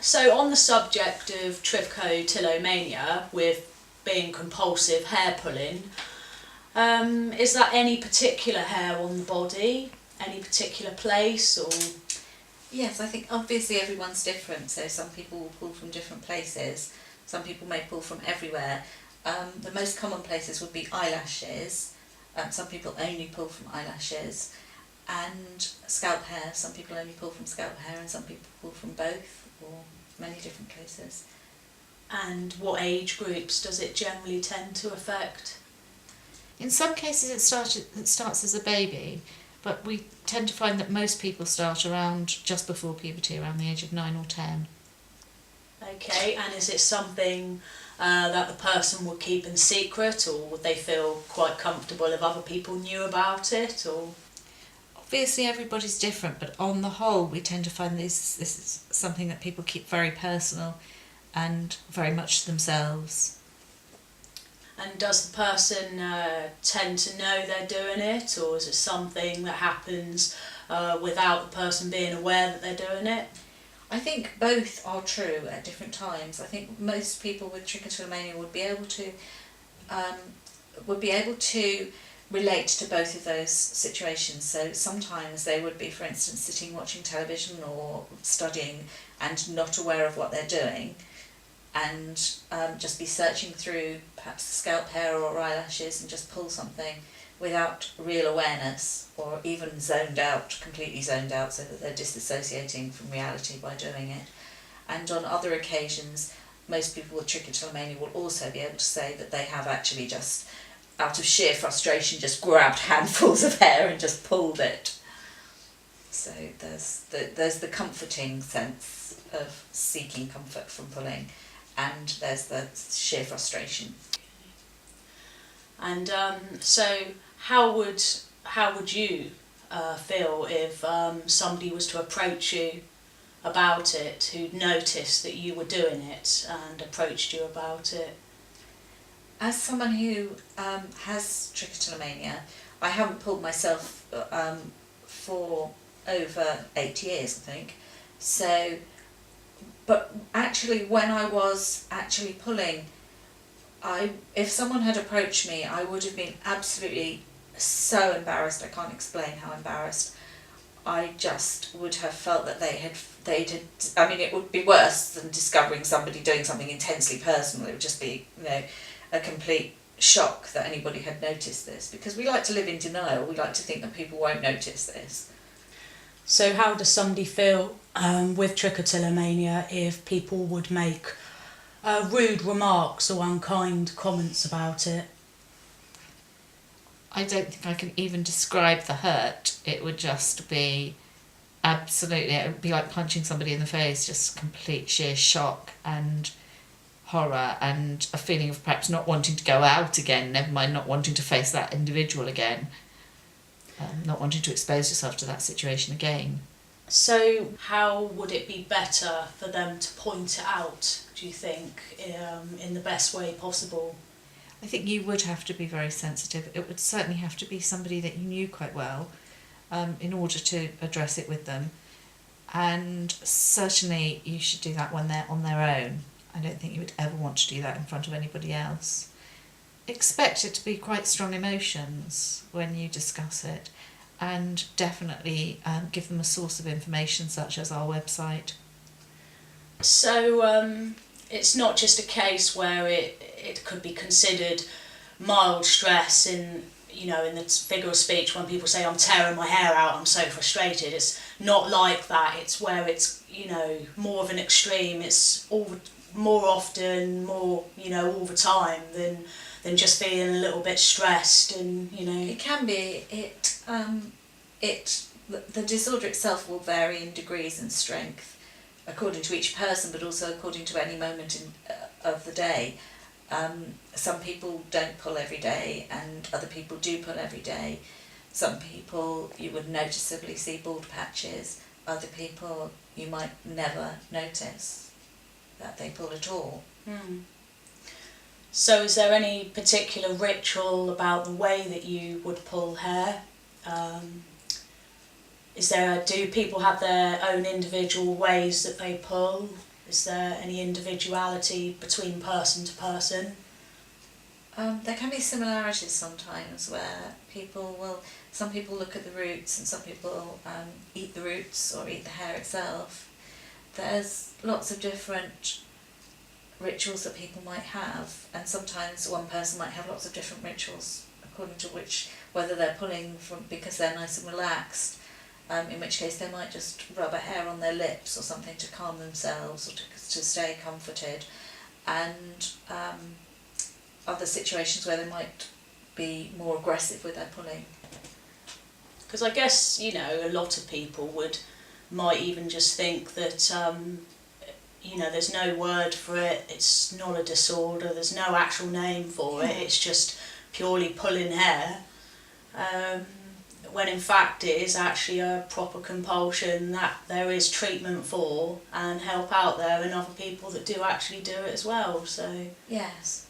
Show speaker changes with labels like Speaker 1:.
Speaker 1: So on the subject of trichotillomania, with being compulsive hair pulling, is that any particular hair on the body, any particular place, or?
Speaker 2: Yes, I think obviously everyone's different, so some people will pull from different places, some people may pull from everywhere. The most common places would be eyelashes, some people only pull from eyelashes, and scalp hair. Some people only pull from scalp hair and some people pull from both, or many different places.
Speaker 1: And what age groups does it generally tend to affect?
Speaker 3: In some cases it starts as a baby, but we tend to find that most people start around just before puberty, around the age of 9 or 10.
Speaker 1: Okay, and is it something that the person would keep in secret, or would they feel quite comfortable if other people knew about it, or?
Speaker 3: Obviously everybody's different, but on the whole we tend to find this is something that people keep very personal and very much to themselves.
Speaker 1: And does the person tend to know they're doing it, or is it something that happens without the person being aware that they're doing it?
Speaker 2: I think both are true at different times. I think most people with trichotillomania would be able to relate to both of those situations. So sometimes they would be, for instance, sitting watching television or studying and not aware of what they're doing, and just be searching through perhaps scalp hair or eyelashes and just pull something without real awareness, or even completely zoned out, so that they're disassociating from reality by doing it. And on other occasions, most people with trichotillomania will also be able to say that they have actually just, out of sheer frustration, just grabbed handfuls of hair and just pulled it. So there's the comforting sense of seeking comfort from pulling, and there's the sheer frustration.
Speaker 1: And so how would you feel if somebody was to approach you about it, who'd noticed that you were doing it and approached you about it?
Speaker 2: As someone who has trichotillomania, I haven't pulled myself for over 8 years, I think. So, but actually when I was actually pulling, if someone had approached me, I would have been absolutely so embarrassed. I can't explain how embarrassed. I just would have felt that I mean, it would be worse than discovering somebody doing something intensely personal. It would just be, a complete shock that anybody had noticed this, because we like to live in denial. We like to think that people won't notice this.
Speaker 1: So how does somebody feel with trichotillomania if people would make rude remarks or unkind comments about it?
Speaker 3: I don't think I can even describe the hurt. It would just be absolutely, it would be like punching somebody in the face, just complete sheer shock and horror, and a feeling of perhaps not wanting to go out again, never mind not wanting to face that individual again, not wanting to expose yourself to that situation again.
Speaker 1: So how would it be better for them to point it out, do you think, in the best way possible?
Speaker 3: I think you would have to be very sensitive. It would certainly have to be somebody that you knew quite well in order to address it with them. And certainly you should do that when they're on their own. I don't think you would ever want to do that in front of anybody else. Expect it to be quite strong emotions when you discuss it, and definitely give them a source of information such as our website.
Speaker 1: So it's not just a case where it could be considered mild stress in the figure of speech when people say I'm tearing my hair out, I'm so frustrated. It's not like that. It's where it's more of an extreme. It's more often, more all the time than just feeling a little bit stressed, and
Speaker 2: It can be. The disorder itself will vary in degrees and strength according to each person, but also according to any moment of the day. Some people don't pull every day, and other people do pull every day. Some people you would noticeably see bald patches. Other people you might never notice that they pull at all.
Speaker 1: So is there any particular ritual about the way that you would pull hair? Do people have their own individual ways that they pull? Is there any individuality between person to person?
Speaker 2: There can be similarities sometimes where some people look at the roots and some people eat the roots or eat the hair itself. There's lots of different rituals that people might have, and sometimes one person might have lots of different rituals according to whether they're pulling from because they're nice and relaxed, in which case they might just rub a hair on their lips or something to calm themselves or to stay comforted, and other situations where they might be more aggressive with their pulling.
Speaker 1: Because I guess, you know, a lot of people might even just think that, you know, there's no word for it, it's not a disorder, there's no actual name for it, it's just purely pulling hair, when in fact it is actually a proper compulsion that there is treatment for and help out there and other people that do actually do it as well. So
Speaker 2: Yes.